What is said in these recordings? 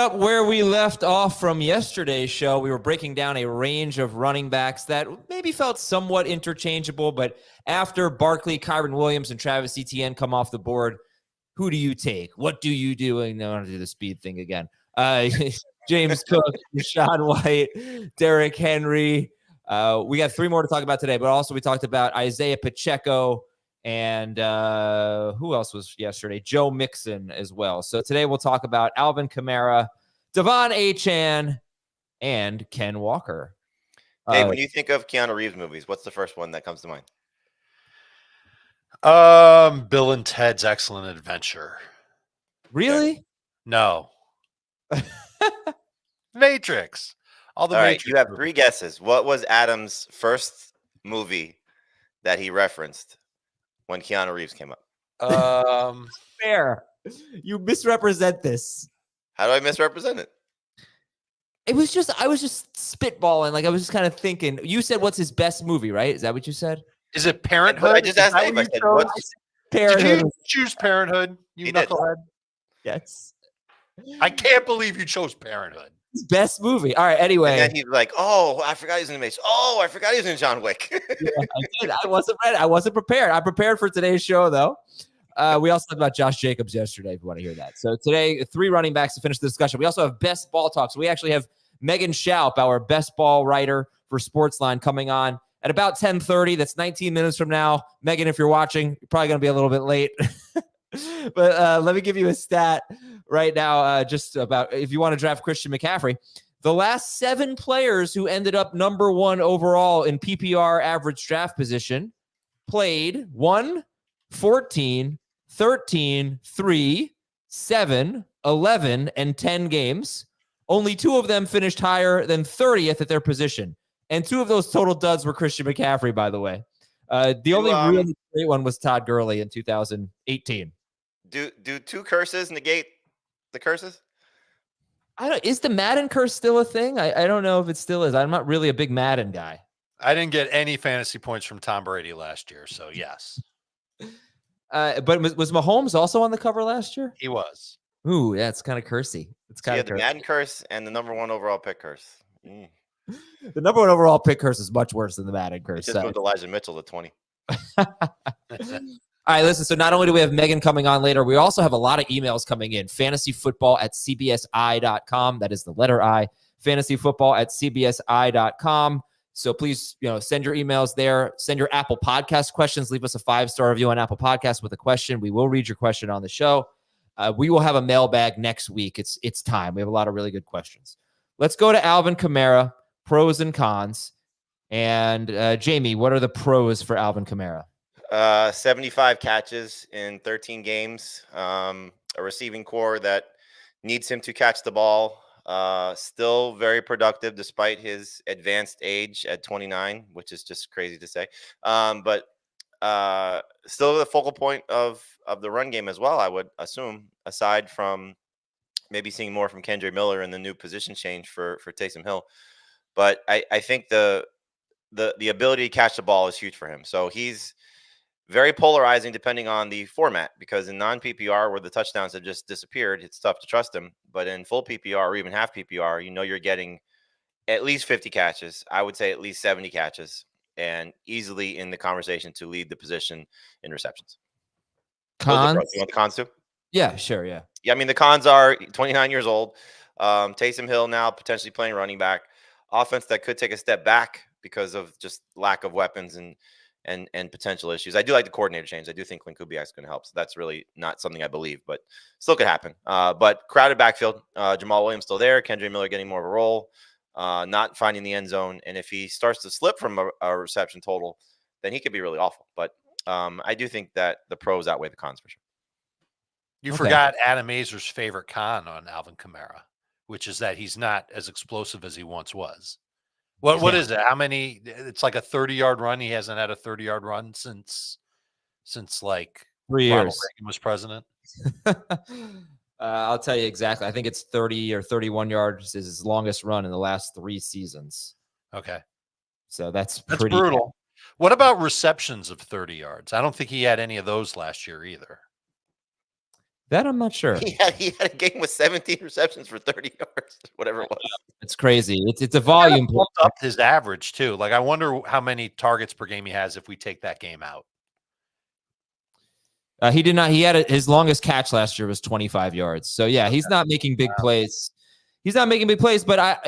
up where we left off from yesterday's show. We were breaking down a range of running backs that maybe felt somewhat interchangeable, but after Barkley, Kyron Williams, and Travis Etienne come off the board, who do you take? What do you do? And I want to do the speed thing again. James Cook, Rashaad White, Derrick Henry. We got 3 more to talk about today, but also we talked about Isaiah Pacheco and who else was yesterday? Joe Mixon as well. So today we'll talk about Alvin Kamara, Devon Achane, and Ken Walker. Hey, when you think of Keanu Reeves movies, what's the first one that comes to mind? Bill and Ted's Excellent Adventure. Really? No. Matrix. All Matrix. Right, you have 3 guesses. What was Adam's first movie that he referenced when Keanu Reeves came up? Fair. You misrepresent this. How do I misrepresent it? I was just spitballing. Like I was just kind of thinking. You said, "What's his best movie?" Right? Is that what you said? Is it Parenthood? I just asked Dave. I said, "What's Parenthood?" Did you choose Parenthood? You knucklehead. Yes. I can't believe you chose Parenthood. His best movie. All right. Anyway, and then he's like, "Oh, I forgot he was in Matrix. Oh, I forgot he was in John Wick." Yeah, I did. I wasn't ready. I wasn't prepared. I'm prepared for today's show, though. We also talked about Josh Jacobs yesterday, if you want to hear that. So today, 3 running backs to finish the discussion. We also have best ball talk. So we actually have Megan Schaup, our best ball writer for Sportsline, coming on at about 10:30. That's 19 minutes from now. Megan, if you're watching, you're probably going to be a little bit late. But let me give you a stat right now, just about if you want to draft Christian McCaffrey. The last 7 players who ended up number 1 overall in PPR average draft position played 1, 14, 13, 3, 7, 11, and 10 games. Only 2 of them finished higher than 30th at their position. And 2 of those total duds were Christian McCaffrey, by the way. The only really great one was Todd Gurley in 2018. Do 2 curses negate the curses? Is the Madden curse still a thing? I don't know if it still is. I'm not really a big Madden guy. I didn't get any fantasy points from Tom Brady last year, so yes. But was Mahomes also on the cover last year? He was. Ooh, yeah, it's kind of cursy. It's kind of the Madden curse and the number 1 overall pick curse. Mm. The number 1 overall pick curse is much worse than the Madden curse. It just moved Elijah Mitchell to 20. All right, listen, so not only do we have Megan coming on later, we also have a lot of emails coming in. fantasyfootball@cbsi.com. That is the letter I. fantasyfootball@cbsi.com. So please, send your emails there. Send your Apple Podcast questions. Leave us a 5-star review on Apple Podcasts with a question. We will read your question on the show. We will have a mailbag next week. It's time. We have a lot of really good questions. Let's go to Alvin Kamara, pros and cons. And Jamie, what are the pros for Alvin Kamara? 75 catches in 13 games. A receiving core that needs him to catch the ball. Still very productive despite his advanced age at 29, which is just crazy to say. But still the focal point of the run game as well, I would assume, aside from maybe seeing more from Kendre Miller and the new position change for Taysom Hill. But I think the ability to catch the ball is huge for him. So he's very polarizing depending on the format, because in non-PPR where the touchdowns have just disappeared, it's tough to trust him. But in full PPR or even half PPR, you're getting at least 50 catches. I would say at least 70 catches, and easily in the conversation to lead the position in receptions. Cons? You want the cons too? Yeah, sure, yeah. Yeah, I mean, the cons are 29 years old. Taysom Hill now potentially playing running back. Offense that could take a step back because of just lack of weapons and potential issues. I do like the coordinator change. I do think Clint Kubiak is going to help. So that's really not something I believe, but still could happen. But crowded backfield, Jamal Williams still there. Kendre Miller getting more of a role, not finding the end zone. And if he starts to slip from a reception total, then he could be really awful. But I do think that the pros outweigh the cons for sure. You forgot Adam Azer's favorite con on Alvin Kamara, which is that he's not as explosive as he once was. What is it? How many? It's like a 30-yard run. He hasn't had a 30-yard run since like 3 years. Ronald Reagan was president. I'll tell you exactly. I think it's 30 or 31 yards is his longest run in the last 3 seasons. Okay. So that's pretty brutal. What about receptions of 30 yards? I don't think he had any of those last year either. That I'm not sure. He had a game with 17 receptions for 30 yards, whatever it was. It's crazy. It's a volume. Bumped up his average too. Like I wonder how many targets per game he has if we take that game out. He did not. He had his longest catch last year was 25 yards. So yeah, he's not making big plays. He's not making big plays. But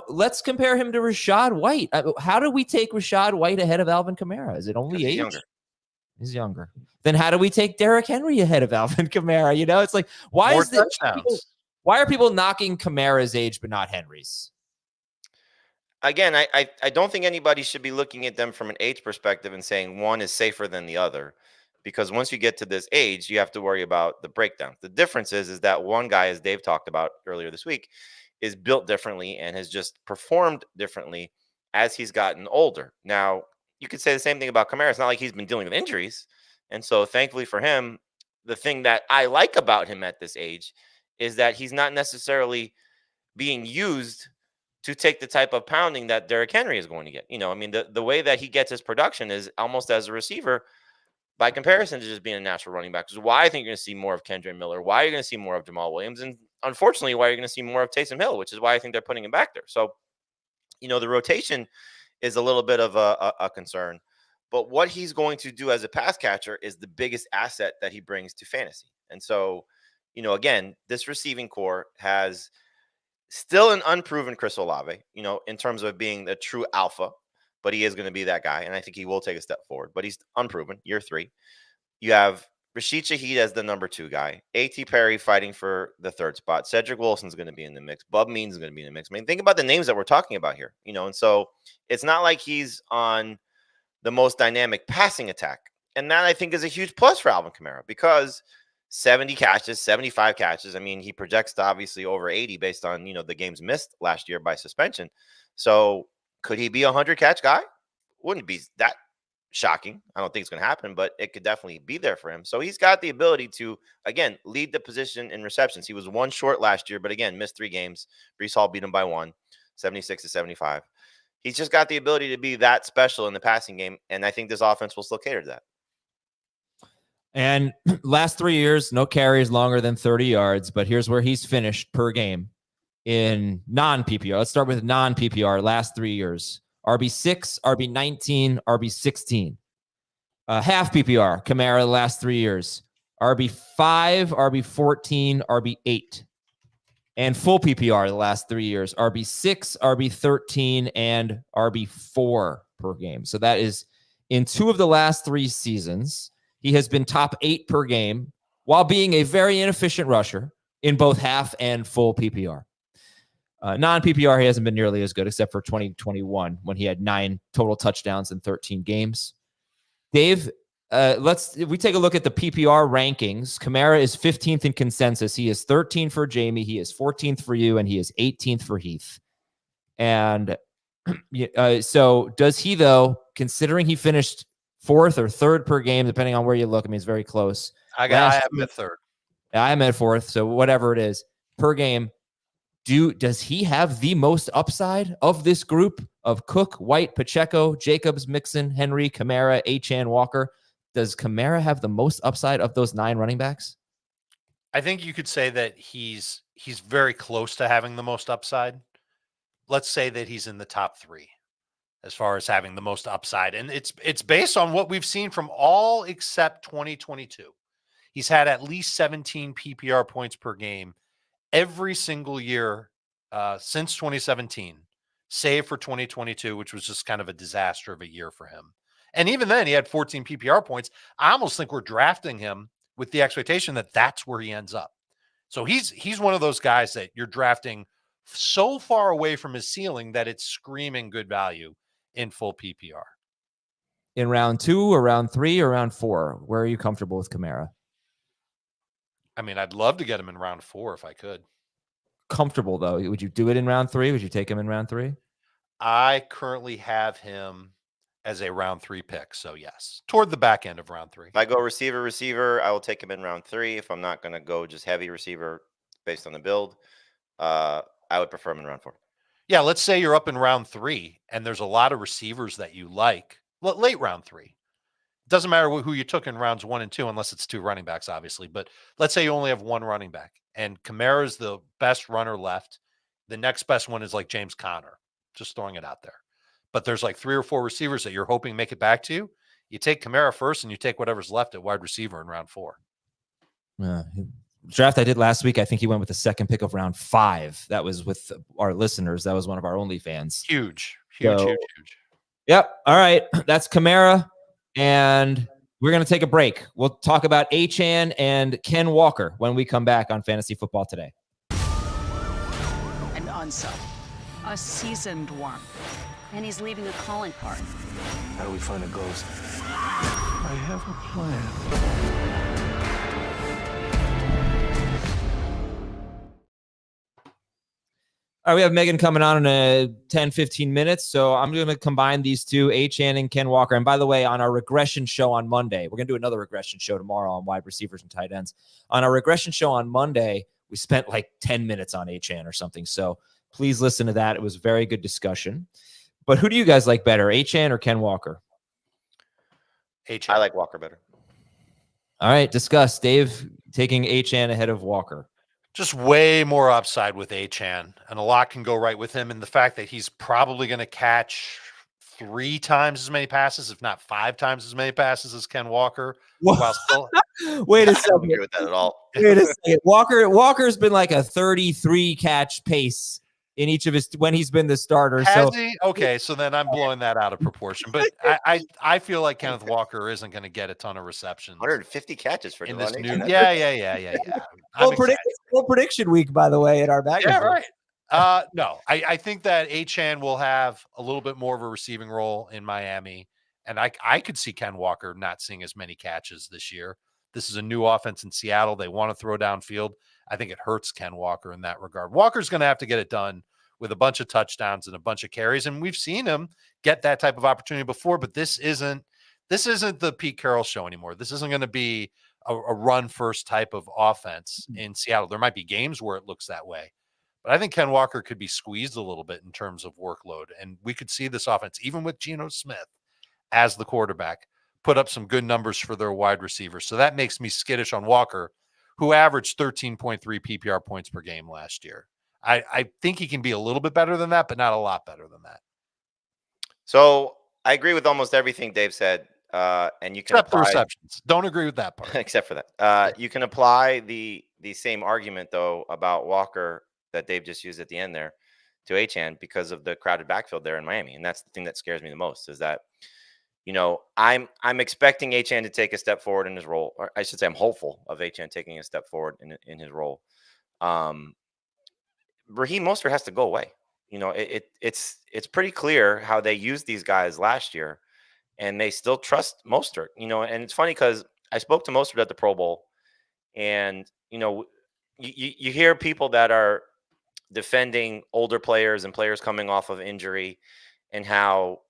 let's compare him to Rachaad White. How do we take Rachaad White ahead of Alvin Kamara? Is it only age? Younger. He's younger. Then how do we take Derrick Henry ahead of Alvin Kamara? It's like why are people knocking Kamara's age but not Henry's? Again, I don't think anybody should be looking at them from an age perspective and saying one is safer than the other, because once you get to this age, you have to worry about the breakdown. The difference is that one guy, as Dave talked about earlier this week, is built differently and has just performed differently as he's gotten older. Now, you could say the same thing about Kamara. It's not like he's been dealing with injuries. And so thankfully for him, the thing that I like about him at this age is that he's not necessarily being used to take the type of pounding that Derrick Henry is going to get. The way that he gets his production is almost as a receiver by comparison to just being a natural running back. Which is why I think you're going to see more of Kendra Miller, why you're going to see more of Jamal Williams, and unfortunately, why you're going to see more of Taysom Hill, which is why I think they're putting him back there. So, the rotation is a little bit of a concern. But what he's going to do as a pass catcher is the biggest asset that he brings to fantasy. And so, again, this receiving core has still an unproven Chris Olave, in terms of being the true alpha, but he is going to be that guy. And I think he will take a step forward, but he's unproven, year 3. You have Rashid Shaheed as the number 2 guy, A.T. Perry fighting for the 3rd spot. Cedric Wilson's going to be in the mix. Bub Means is going to be in the mix. I mean, think about the names that we're talking about here, and so it's not like he's on the most dynamic passing attack. And that I think is a huge plus for Alvin Kamara, because 70 catches, 75 catches. I mean, he projects to obviously over 80 based on, the games missed last year by suspension. So could he be a 100-catch guy? Wouldn't be that shocking. I don't think it's going to happen, but it could definitely be there for him. So he's got the ability to, again, lead the position in receptions. He was 1 short last year, but again, missed 3 games. Breece Hall beat him by 1, 76 to 75. He's just got the ability to be that special in the passing game, and I think this offense will still cater to that. And last 3 years, no carries longer than 30 yards, but here's where he's finished per game in non-PPR. Let's start with non-PPR last 3 years. RB6, RB19, RB16. Half PPR, Kamara the last 3 years. RB5, RB14, RB8. And full PPR the last 3 years. RB6, RB13, and RB4 per game. So that is in 2 of the last 3 seasons. He has been top 8 per game while being a very inefficient rusher in both half and full PPR. Non-PPR, he hasn't been nearly as good, except for 2021 when he had 9 total touchdowns in 13 games. Dave, if we take a look at the PPR rankings, Kamara is 15th in consensus. He is 13th for Jamie. He is 14th for you, and he is 18th for Heath. And so does he, though, considering he finished 4th or 3rd per game, depending on where you look? I mean, it's very close. I have him at 3rd. I'm at 4th, so whatever it is per game. Does he have the most upside of this group of Cook, White, Pacheco, Jacobs, Mixon, Henry, Kamara, Achane, Walker? Does Kamara have the most upside of those 9 running backs? I think you could say that he's very close to having the most upside. Let's say that he's in the top 3 as far as having the most upside. And it's based on what we've seen from all except 2022. He's had at least 17 PPR points per game every single year since 2017, save for 2022, which was just kind of a disaster of a year for him. And even then, he had 14 PPR points. I almost think we're drafting him with the expectation that that's where he ends up. So he's one of those guys that you're drafting so far away from his ceiling that it's screaming good value in full PPR. In round 2 or round 3 or round 4, where are you comfortable with Kamara? I mean, I'd love to get him in round 4 if I could. Comfortable, though. Would you do it in round 3? Would you take him in round 3? I currently have him as a round 3 pick. So yes, toward the back end of round 3. If I go receiver, I will take him in round 3. If I'm not going to go just heavy receiver based on the build, I would prefer him in round 4. Yeah, let's say you're up in round 3 and there's a lot of receivers that you like. Late round 3. doesn't matter who you took in rounds 1 and 2, unless it's 2 running backs, obviously. But let's say you only have 1 running back, and Kamara is the best runner left. The next best one is like James Conner, just throwing it out there. But there's like 3 or 4 receivers that you're hoping make it back to you. You take Kamara first, and you take whatever's left at wide receiver in round 4. Draft I did last week, I think he went with the second pick of round 5. That was with our listeners. That was one of our only fans. Huge. Yep. All right. That's Kamara. And we're going to take a break. We'll talk about Achane and Ken Walker when we come back on Fantasy Football Today. An unsub. A seasoned one. And he's leaving a calling card. How do we find a ghost? I have a plan. All right, we have Megan coming on in 10, 15 minutes. So I'm going to combine these two, Achane and Ken Walker. And by the way, on our regression show on Monday, we're going to do another regression show tomorrow on wide receivers and tight ends. On our regression show on Monday, we spent like 10 minutes on Achane or something. So please listen to that. It was a very good discussion. But who do you guys like better, Achane or Ken Walker? Achane. I like Walker better. All right, discuss. Dave taking Achane ahead of Walker. Just way more upside with Achane, and a lot can go right with him. And the fact that he's probably going to catch 3 times as many passes, if not 5 times as many passes as Ken Walker. While still, Wait a I don't second. agree with that at all. Wait a second. Walker's been like a 33 catch pace in each of his when he's been the starter. Has he? Okay, so then I'm blowing that out of proportion. But I feel like Kenneth Walker isn't going to get a ton of receptions. 150 catches for in Devon this Achane. new. Yeah. Full prediction week, by the way, in our magazine. Yeah, right. No, I think that Achane will have a little bit more of a receiving role in Miami, and I could see Ken Walker not seeing as many catches this year. This is a new offense in Seattle. They want to throw downfield. I think it hurts Ken Walker in that regard. Walker's going to have to get it done with a bunch of touchdowns and a bunch of carries, and we've seen him get that type of opportunity before. But this isn't the Pete Carroll show anymore. This isn't going to be a run first type of offense in Seattle. There might be games where it looks that way, but I think Ken Walker could be squeezed a little bit in terms of workload, and we could see this offense, even with Geno Smith as the quarterback, put up some good numbers for their wide receivers. So that makes me skittish on Walker, who averaged 13.3 PPR points per game last year. I think he can be a little bit better than that, but not a lot better than that. So I agree with almost everything Dave said. And you can except apply, the receptions. Don't agree with that part. Except for that. You can apply the same argument, though, about Walker that Dave just used at the end there to Achane because of the crowded backfield there in Miami. And that's the thing that scares me the most is that, I'm expecting Achane to take a step forward in his role. Or I should say I'm hopeful of Achane taking a step forward in his role. Raheem Mostert has to go away. It's pretty clear how they used these guys last year, and they still trust Mostert. And it's funny because I spoke to Mostert at the Pro Bowl, and you hear people that are defending older players and players coming off of injury, and how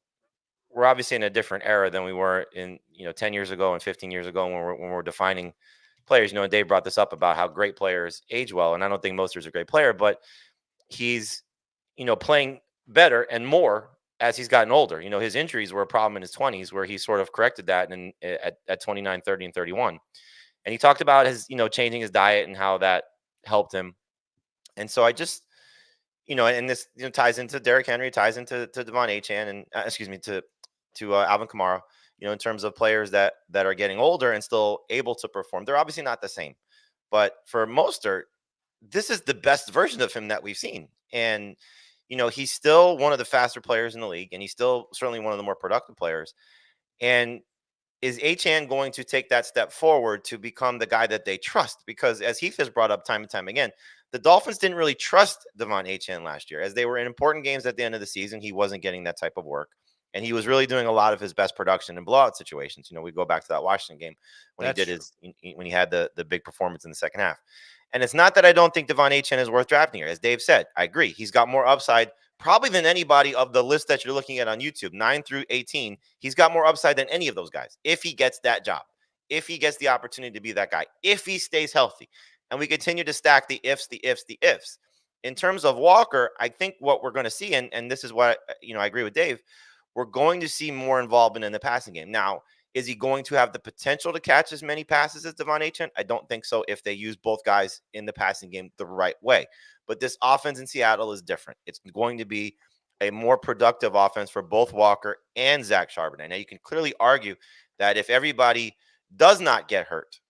we're obviously in a different era than we were in 10 years ago and 15 years ago when we're defining players. And Dave brought this up about how great players age well, and I don't think Mostert's a great player, but he's playing better and more as he's gotten older. His injuries were a problem in his 20s, where he sort of corrected that at 29, 30, and 31. And he talked about his changing his diet and how that helped him. And so I just and this ties into Derrick Henry, ties into Devon Achane, and to Alvin Kamara, in terms of players that are getting older and still able to perform. They're obviously not the same, but for Mostert, this is the best version of him that we've seen. And, he's still one of the faster players in the league, and he's still certainly one of the more productive players. And is Achane going to take that step forward to become the guy that they trust? Because as Heath has brought up time and time again, the Dolphins didn't really trust Devon Achane last year. As they were in important games at the end of the season, he wasn't getting that type of work. And he was really doing a lot of his best production in blowout situations. We go back to that Washington game when when he had the big performance in the second half. And it's not that I don't think Devon Achane is worth drafting here. As Dave said, I agree. He's got more upside probably than anybody of the list that you're looking at on YouTube, 9 through 18. He's got more upside than any of those guys. If he gets that job, if he gets the opportunity to be that guy, if he stays healthy, and we continue to stack the ifs. In terms of Walker, I think what we're going to see, and this is what, I agree with Dave, we're going to see more involvement in the passing game. Now, Is he going to have the potential to catch as many passes as Devon Achane? I don't think so if they use both guys in the passing game the right way. But this offense in Seattle is different. It's going to be a more productive offense for both Walker and Zach Charbonnet. Now, you can clearly argue that if everybody does not get hurt,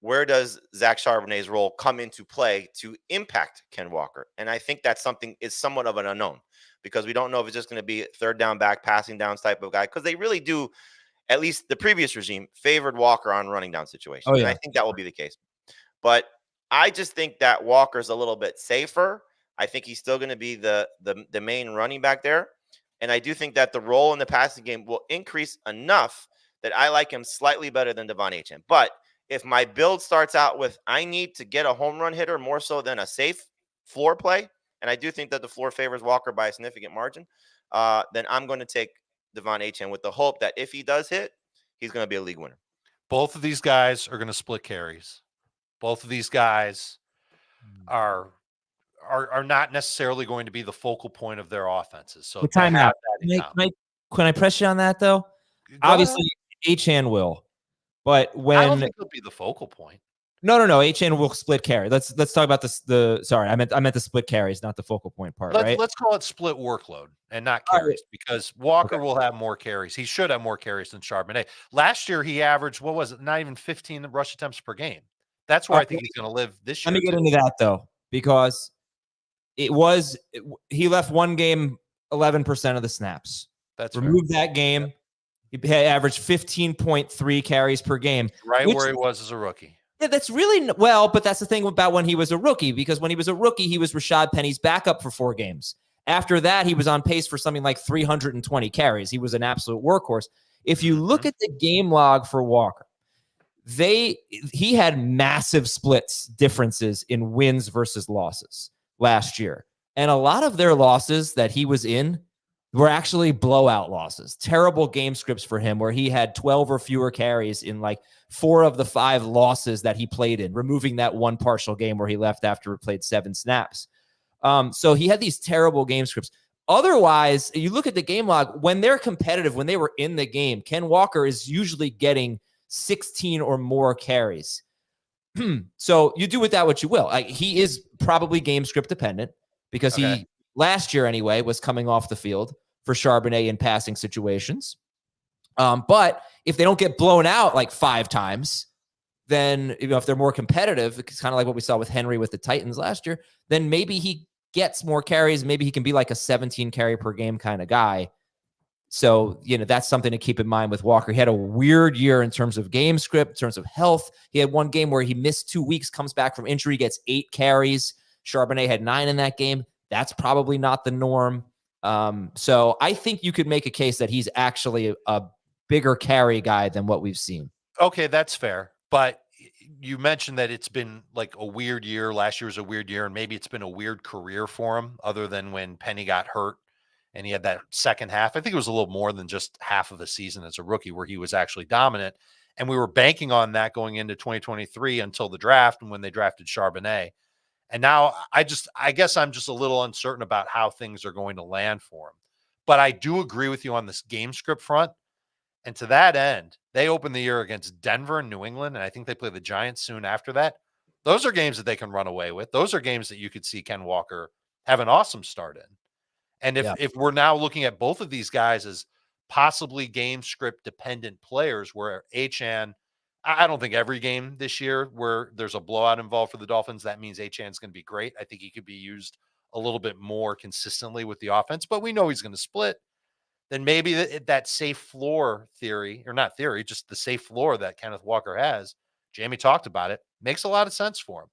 where does Zach Charbonnet's role come into play to impact Ken Walker? And I think that's something is somewhat of an unknown because we don't know if it's just going to be a third down back, passing downs type of guy, because they really do, at least the previous regime, favored Walker on running down situations. Oh, yeah. And I think that will be the case. But I just think that Walker's a little bit safer. I think he's still going to be the main running back there. And I do think that the role in the passing game will increase enough that I like him slightly better than Devon Achane. But if my build starts out with I need to get a home run hitter more so than a safe floor play, and I do think that the floor favors Walker by a significant margin, then I'm going to take Devon Achane with the hope that if he does hit, he's going to be a league winner. Both of these guys are going to split carries. Both of these guys are not necessarily going to be the focal point of their offenses. So time out. Can I press you on that though? Obviously, Achane will, but I don't when think he'll be the focal point. no, Achane will split carry. Let's talk about sorry, I meant the split carries, not the focal point part, right? Let's call it split workload and not carries because Walker will have more carries. He should have more carries than Charbonnet. Last year, he averaged, what was it, not even 15 rush attempts per game. That's where I think he's going to live this year. Let me get into that, though, because he left one game 11% of the snaps. That's Remove that game. He averaged 15.3 carries per game. Right where he was as a rookie. Yeah, that's really well, but that's the thing about when he was a rookie, because when he was a rookie, he was Rashad Penny's backup for 4 games. After that, he was on pace for something like 320 carries. He was an absolute workhorse. If you look at the game log for Walker, he had massive splits differences in wins versus losses last year. And a lot of their losses that he was in were actually blowout losses, terrible game scripts for him where he had 12 or fewer carries in like 4 of the 5 losses that he played in, removing that one partial game where he left after he played 7 snaps. So he had these terrible game scripts. Otherwise, you look at the game log, when they're competitive, when they were in the game, Ken Walker is usually getting 16 or more carries. So you do with that what you will. He is probably game script dependent because he, last year anyway, was coming off the field for Charbonnet in passing situations. But if they don't get blown out like 5 times, then if they're more competitive, it's kind of like what we saw with Henry with the Titans last year, then maybe he gets more carries. Maybe he can be like a 17 carry per game kind of guy. So, that's something to keep in mind with Walker. He had a weird year in terms of game script, in terms of health. He had one game where he missed 2 weeks, comes back from injury, gets 8 carries. Charbonnet had 9 in that game. That's probably not the norm. So I think you could make a case that he's actually a bigger carry guy than what we've seen. Okay, that's fair. But you mentioned that it's been like a weird year. Last year was a weird year, and maybe it's been a weird career for him other than when Penny got hurt and he had that second half. I think it was a little more than just half of a season as a rookie where he was actually dominant. And we were banking on that going into 2023 until the draft and when they drafted Charbonnet. And now I guess I'm just a little uncertain about how things are going to land for him. But I do agree with you on this game script front. And to that end, they open the year against Denver and New England, and I think they play the Giants soon after that. Those are games that they can run away with. Those are games that you could see Ken Walker have an awesome start in. And if we're now looking at both of these guys as possibly game script dependent players, where Achane, I don't think every game this year where there's a blowout involved for the Dolphins, that means Achane's going to be great. I think he could be used a little bit more consistently with the offense, but we know he's going to split. Then maybe that safe floor theory, or not theory, just the safe floor that Kenneth Walker has, Jamie talked about it, makes a lot of sense for him.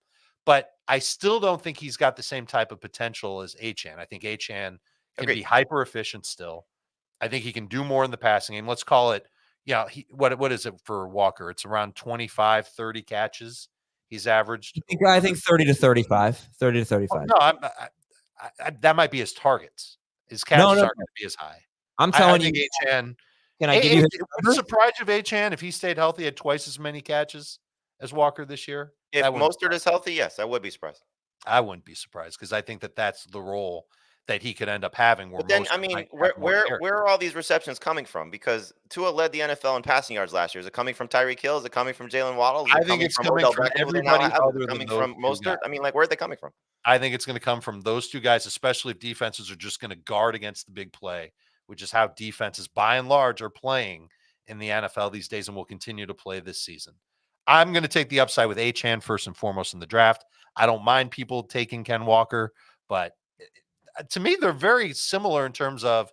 But I still don't think he's got the same type of potential as Achane. I think Achane can be hyper efficient still. I think he can do more in the passing game. Let's call it, what is it for Walker? It's around 25, 30 catches he's averaged. I think 30 to 35. 30 to 35. No, that might be his targets. His catches aren't going to be as high. I'm telling you, Achane. Can I give you? Would it surprise you if Achane, if he stayed healthy, had twice as many catches as Walker this year? If Mostert is healthy, yes, I would be surprised. I wouldn't be surprised because I think that's the role that he could end up having. But then, I mean, where are all these receptions coming from? Because Tua led the NFL in passing yards last year. Is it coming from Tyreek Hill? Is it coming from Jalen Waddle? I think it's coming from everybody other than coming those from Mostert. I mean, like, where are they coming from? I think it's going to come from those two guys, especially if defenses are just going to guard against the big play, which is how defenses, by and large, are playing in the NFL these days and will continue to play this season. I'm going to take the upside with Achane first and foremost in the draft. I don't mind people taking Ken Walker, but to me, they're very similar in terms of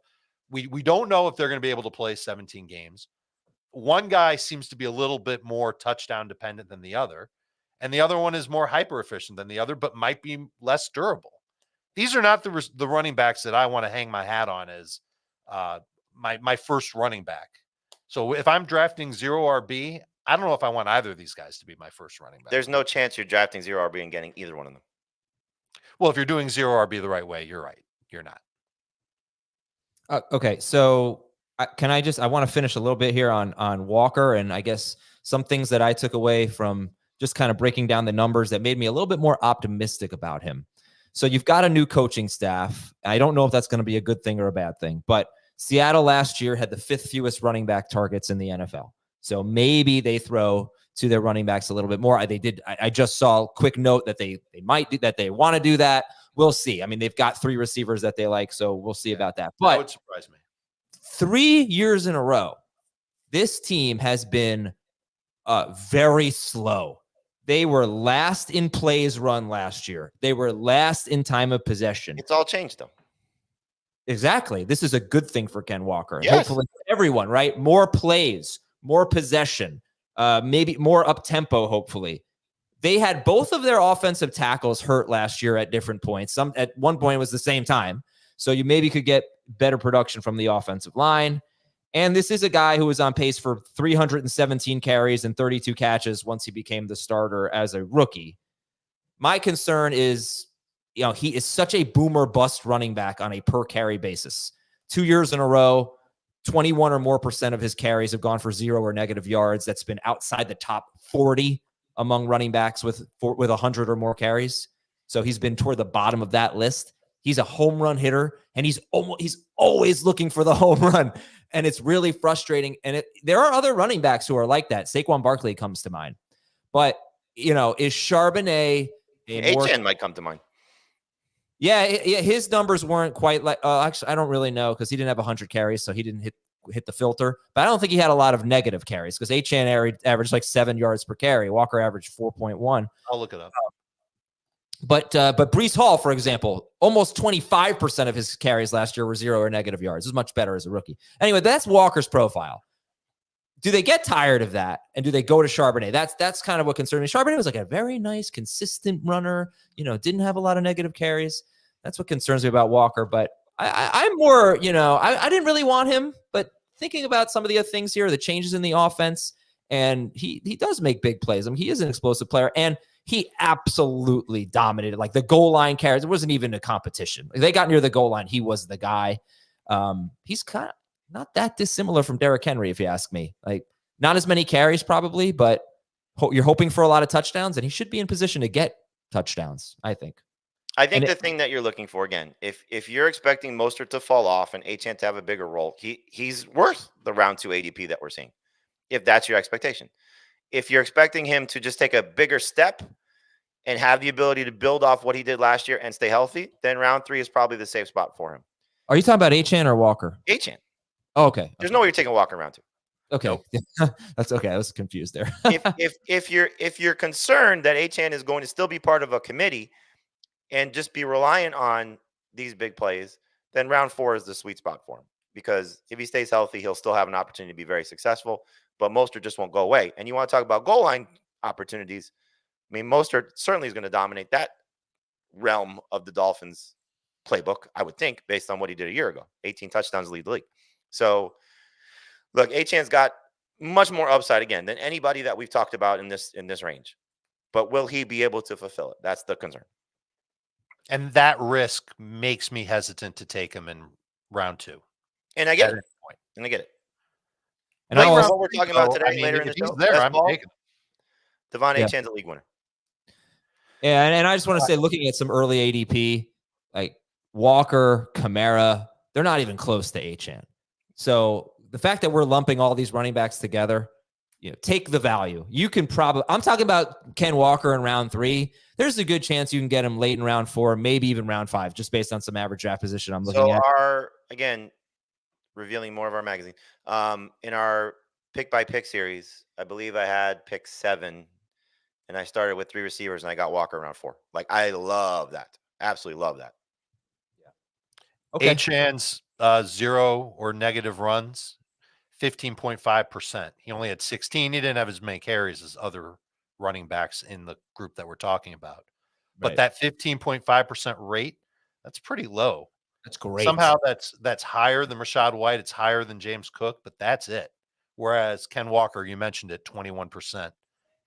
we don't know if they're going to be able to play 17 games. One guy seems to be a little bit more touchdown dependent than the other, and the other one is more hyper efficient than the other, but might be less durable. These are not the running backs that I want to hang my hat on as my first running back. So if I'm drafting 0 RB, I don't know if I want either of these guys to be my first running back. There's no chance you're drafting 0 RB and getting either one of them. Well, if you're doing 0 RB the right way, you're right. You're not. Okay, so I want to finish a little bit here on Walker, and I guess some things that I took away from just kind of breaking down the numbers that made me a little bit more optimistic about him. So you've got a new coaching staff. I don't know if that's going to be a good thing or a bad thing, but Seattle last year had the 5th fewest running back targets in the NFL. So maybe they throw to their running backs a little bit more. I just saw a quick note that they might do that. They want to do that. We'll see. I mean, they've got 3 receivers that they like, so we'll see about that. But that would surprise me. 3 years in a row, this team has been very slow. They were last in plays run last year. They were last in time of possession. It's all changed, though. Exactly. This is a good thing for Ken Walker. Yes. Hopefully everyone, right? More plays, more possession, maybe more up-tempo, hopefully. They had both of their offensive tackles hurt last year at different points. Some at one point it was the same time. So you maybe could get better production from the offensive line. And this is a guy who was on pace for 317 carries and 32 catches once he became the starter as a rookie. My concern is, he is such a boomer bust running back on a per carry basis. 2 years in a row, 21 or more % of his carries have gone for 0 or negative yards. That's been outside the top 40 among running backs with 100 or more carries. So he's been toward the bottom of that list. He's a home run hitter, and he's always looking for the home run, and it's really frustrating. And there are other running backs who are like that. Saquon Barkley comes to mind. But, is Charbonnet Achane might come to mind. Yeah, his numbers weren't quite like. Actually, I don't really know because he didn't have 100 carries, so he didn't hit the filter. But I don't think he had a lot of negative carries because Achane averaged like 7 yards per carry. Walker averaged 4.1. I'll look it up. But Breece Hall, for example, almost 25% of his carries last year were 0 or negative yards. It was much better as a rookie. Anyway, that's Walker's profile. Do they get tired of that, and do they go to Charbonnet? That's kind of what concerns me. Charbonnet was like a very nice, consistent runner. Didn't have a lot of negative carries. That's what concerns me about Walker. But I'm more, I didn't really want him, but thinking about some of the other things here, the changes in the offense, and he does make big plays. I mean, he is an explosive player, and he absolutely dominated. Like the goal line carries, it wasn't even a competition. They got near the goal line, he was the guy. He's kind of not that dissimilar from Derrick Henry, if you ask me. Like, not as many carries probably, but you're hoping for a lot of touchdowns, and he should be in position to get touchdowns, I think. I think the thing that you're looking for, again, if you're expecting Mostert to fall off and Achane to have a bigger role, he's worth the round 2 ADP that we're seeing, if that's your expectation. If you're expecting him to just take a bigger step and have the ability to build off what he did last year and stay healthy, then round 3 is probably the safe spot for him. Are you talking about Achane or Walker? Achane. Oh, okay. There's no way you're taking Walker in round 2. Okay. Nope. That's okay. I was confused there. if you're concerned that Achane is going to still be part of a committee and just be reliant on these big plays, then round 4 is the sweet spot for him. Because if he stays healthy, he'll still have an opportunity to be very successful. But Mostert just won't go away. And you want to talk about goal line opportunities. I mean, Mostert certainly is going to dominate that realm of the Dolphins playbook, I would think, based on what he did a year ago. 18 touchdowns, lead the league. So, look, Achane's got much more upside, again, than anybody that we've talked about in this range. But will he be able to fulfill it? That's the concern. And that risk makes me hesitant to take him in round 2. And I get it. And I get it. And what we're talking about today, later in the show, I'm taking him. Devon Achane's a league winner. Yeah, and I just want to say, looking at some early ADP, like Walker, Kamara, they're not even close to Achane. So the fact that we're lumping all these running backs together, take the value. You can probably, I'm talking about Ken Walker in round 3. There's a good chance you can get him late in round 4, maybe even round 5, just based on some average draft position I'm looking at. Again, revealing more of our magazine. In our pick by pick series, I believe I had pick 7, and I started with 3 receivers, and I got Walker around 4. Like, I love that. Absolutely love that. Yeah. Okay. Achane's 0 or negative runs, 15.5%. He only had 16. He didn't have as many carries as other running backs in the group that we're talking about. But that 15.5% rate, that's pretty low. That's great. Somehow that's higher than Rachaad White. It's higher than James Cook, but that's it. Whereas Ken Walker, you mentioned it, 21%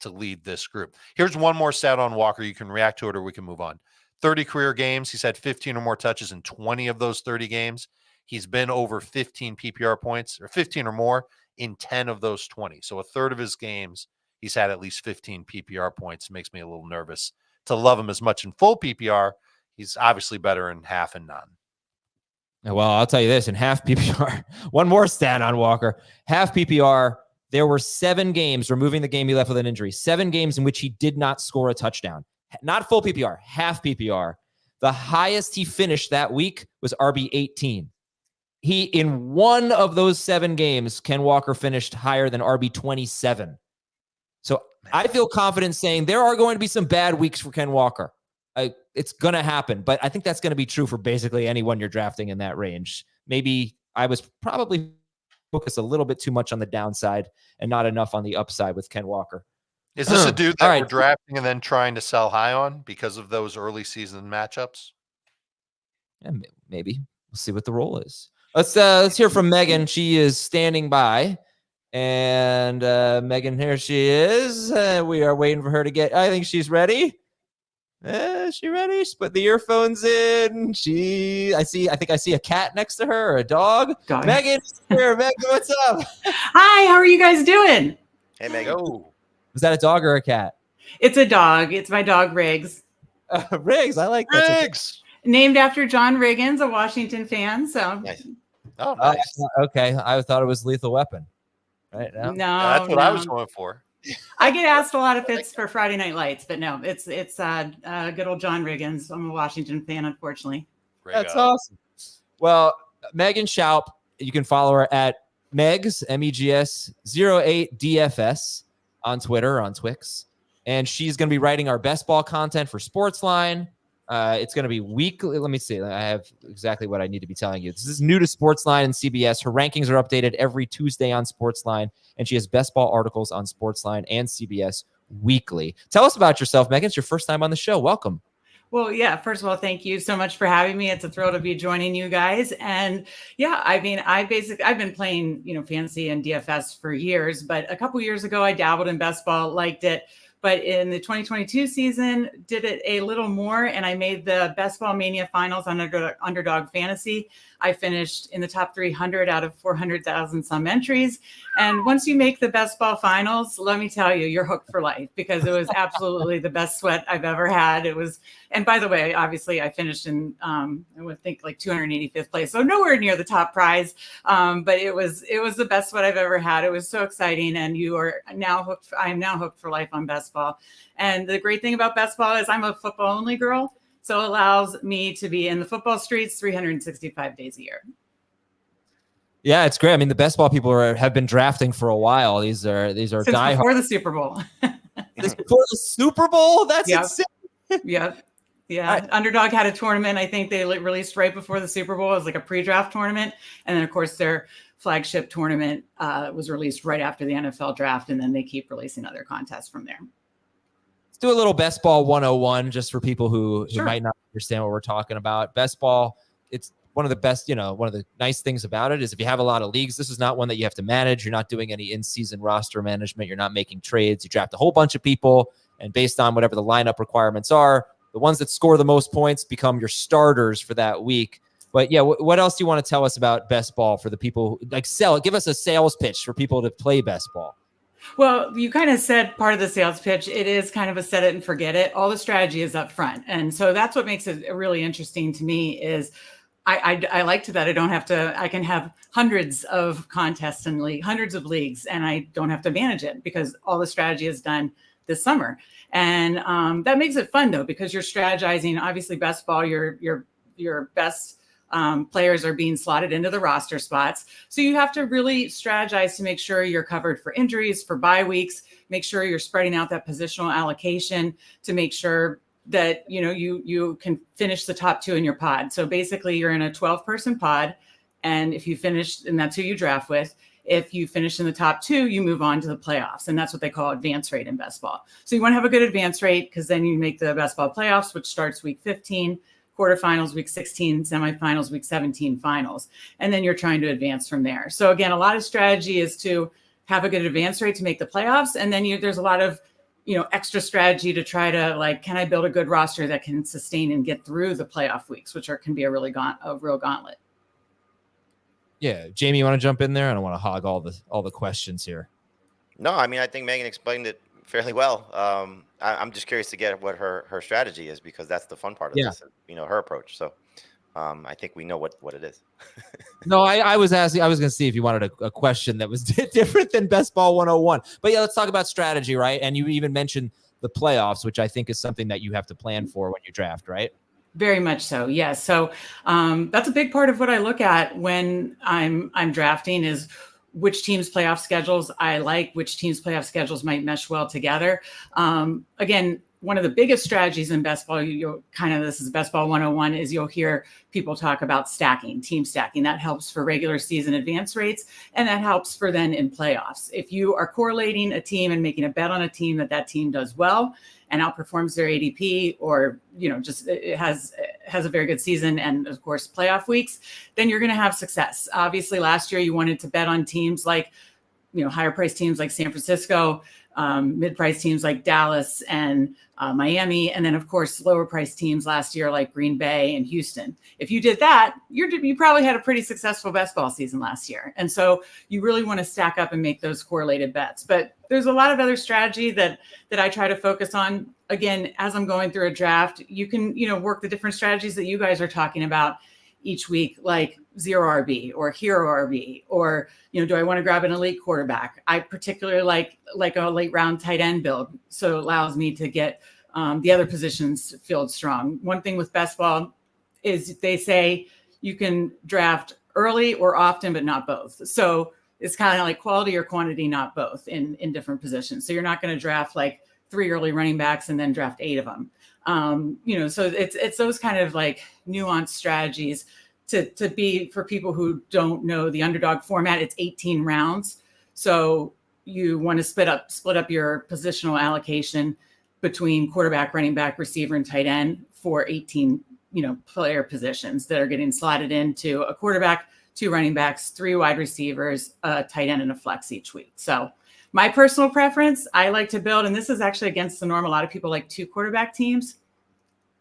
to lead this group. Here's one more stat on Walker. You can react to it or we can move on. 30 career games. He's had 15 or more touches in 20 of those 30 games. He's been over 15 PPR points, or 15 or more, in 10 of those 20. So a third of his games, he's had at least 15 PPR points. It makes me a little nervous to love him as much in full PPR. He's obviously better in half and none. Well, I'll tell you this, in half PPR, one more stat on Walker. Half PPR, there were 7 games, removing the game he left with an injury, 7 games in which he did not score a touchdown. Not full PPR, half PPR. The highest he finished that week was RB 18. In one of those 7 games, Ken Walker finished higher than RB 27. So I feel confident saying there are going to be some bad weeks for Ken Walker. It's going to happen, but I think that's going to be true for basically anyone you're drafting in that range. Maybe I was probably focused a little bit too much on the downside and not enough on the upside with Ken Walker. Is this a dude that we're drafting and then trying to sell high on because of those early season matchups? Yeah, maybe. We'll see what the role is. Let's hear from Megan. She is standing by. And Megan, here she is. We are waiting for her to get, I think she's ready. Is she ready? She put the earphones in. I think I see a cat next to her or a dog. Megan, here. Megan, what's up? Hi, how are you guys doing? Hey, Megan. Oh. Was that a dog or a cat? It's a dog. It's my dog, Riggs. Riggs, I like that. Riggs. Named after John Riggins, a Washington fan. So. Nice. Oh, nice. Okay. I thought it was Lethal Weapon. Right now? No, that's what I was going for. I get asked a lot if it's for Friday Night Lights, but no, it's good old John Riggins. I'm a Washington fan, unfortunately. That's awesome. Well, Megan Schaup, you can follow her at Megs, MEGS 08DFS on Twitter, on Twix. And she's going to be writing our best ball content for Sportsline. It's going to be weekly. Let me see. I have exactly what I need to be telling you. This is new to Sportsline and CBS. Her rankings are updated every Tuesday on Sportsline, and she has best ball articles on Sportsline and CBS weekly. Tell us about yourself, Megan. It's your first time on the show. Welcome. Well, yeah, first of all, thank you so much for having me. It's a thrill to be joining you guys. And yeah, I mean, I've been playing, fantasy and DFS for years, but a couple years ago, I dabbled in best ball, liked it. But in the 2022 season, did it a little more, and I made the Best Ball Mania Finals on Underdog Fantasy. I finished in the top 300 out of 400,000 some entries. And once you make the Best Ball Finals, let me tell you, you're hooked for life, because it was absolutely the best sweat I've ever had. It was, and by the way, obviously I finished in, I would think like 285th place, so nowhere near the top prize. But it was the best sweat I've ever had. It was so exciting, and you are now hooked. I am now hooked for life on Best Ball. And the great thing about Best Ball is I'm a football only girl. So it allows me to be in the football streets 365 days a year. Yeah, it's great. I mean, the best ball people have been drafting for a while. These are Since diehard. Before the Super Bowl. Before the Super Bowl? That's insane. Yeah. Right. Underdog had a tournament. I think they released right before the Super Bowl. It was like a pre-draft tournament. And then, of course, their flagship tournament was released right after the NFL draft. And then they keep releasing other contests from there. Let's do a little best ball 101 just for people who Sure. might not understand what we're talking about. Best ball, it's one of the best, one of the nice things about it is if you have a lot of leagues, this is not one that you have to manage. You're not doing any in-season roster management. You're not making trades. You draft a whole bunch of people, and based on whatever the lineup requirements are, the ones that score the most points become your starters for that week. But yeah, what else do you want to tell us about best ball for the people who, give us a sales pitch for people to play best ball? Well, you kind of said part of the sales pitch. It is kind of a set it and forget it. All the strategy is up front. And so that's what makes it really interesting to me is I like that I don't have to, I can have hundreds of contests and hundreds of leagues, and I don't have to manage it because all the strategy is done this summer. And that makes it fun though, because you're strategizing. Obviously best ball, your best players are being slotted into the roster spots. So you have to really strategize to make sure you're covered for injuries, for bye weeks, make sure you're spreading out that positional allocation to make sure that, you can finish the top 2 in your pod. So basically you're in a 12-person pod. And if you finish, and that's who you draft with, if you finish in the top 2, you move on to the playoffs. And that's what they call advance rate in best ball. So you want to have a good advance rate because then you make the best ball playoffs, which starts week 15. Quarterfinals, week 16, semifinals, week 17, finals. And then you're trying to advance from there. So again, a lot of strategy is to have a good advance rate to make the playoffs. And then there's a lot of, extra strategy to try to can I build a good roster that can sustain and get through the playoff weeks, which can be a real gauntlet. Yeah. Jamie, you want to jump in there? I don't want to hog all the questions here. No, I mean, I think Megan explained it fairly well. I'm just curious to get what her strategy is, because that's the fun part of this, her approach. So I think we know what it is. No, I was asking, I was going to see if you wanted a question that was different than Best Ball 101. But yeah, let's talk about strategy, right? And you even mentioned the playoffs, which I think is something that you have to plan for when you draft, right? Very much so. Yes. So that's a big part of what I look at when I'm drafting is which teams' playoff schedules I like, which teams' playoff schedules might mesh well together. Again, one of the biggest strategies in best ball, this is Best Ball 101, is you'll hear people talk about stacking, team stacking. That helps for regular season advance rates, and that helps for then in playoffs. If you are correlating a team and making a bet on a team that team does well and outperforms their ADP, or just it has a very good season and of course playoff weeks, then you're going to have success. Obviously, last year you wanted to bet on teams like higher price teams like San Francisco, mid-price teams like Dallas and Miami, and then of course lower price teams last year like Green Bay and Houston. If you did that, you probably had a pretty successful best ball season last year. And so you really want to stack up and make those correlated bets. But there's a lot of other strategy that I try to focus on. Again, as I'm going through a draft, you can work the different strategies that you guys are talking about each week, like zero RB or hero RB, or do I want to grab an elite quarterback? I particularly like a late round tight end build, so it allows me to get the other positions filled strong. One thing with best ball is they say you can draft early or often, but not both. So it's kind of like quality or quantity, not both in different positions. So you're not going to draft like 3 early running backs and then draft 8 of them. So it's those kind of nuanced strategies to be for people who don't know the underdog format. It's 18 rounds. So you want to split up your positional allocation between quarterback, running back, receiver, and tight end for 18, player positions that are getting slotted into a quarterback, 2 running backs, 3 wide receivers, a tight end, and a flex each week. So my personal preference, I like to build, and this is actually against the norm. A lot of people like 2 quarterback teams.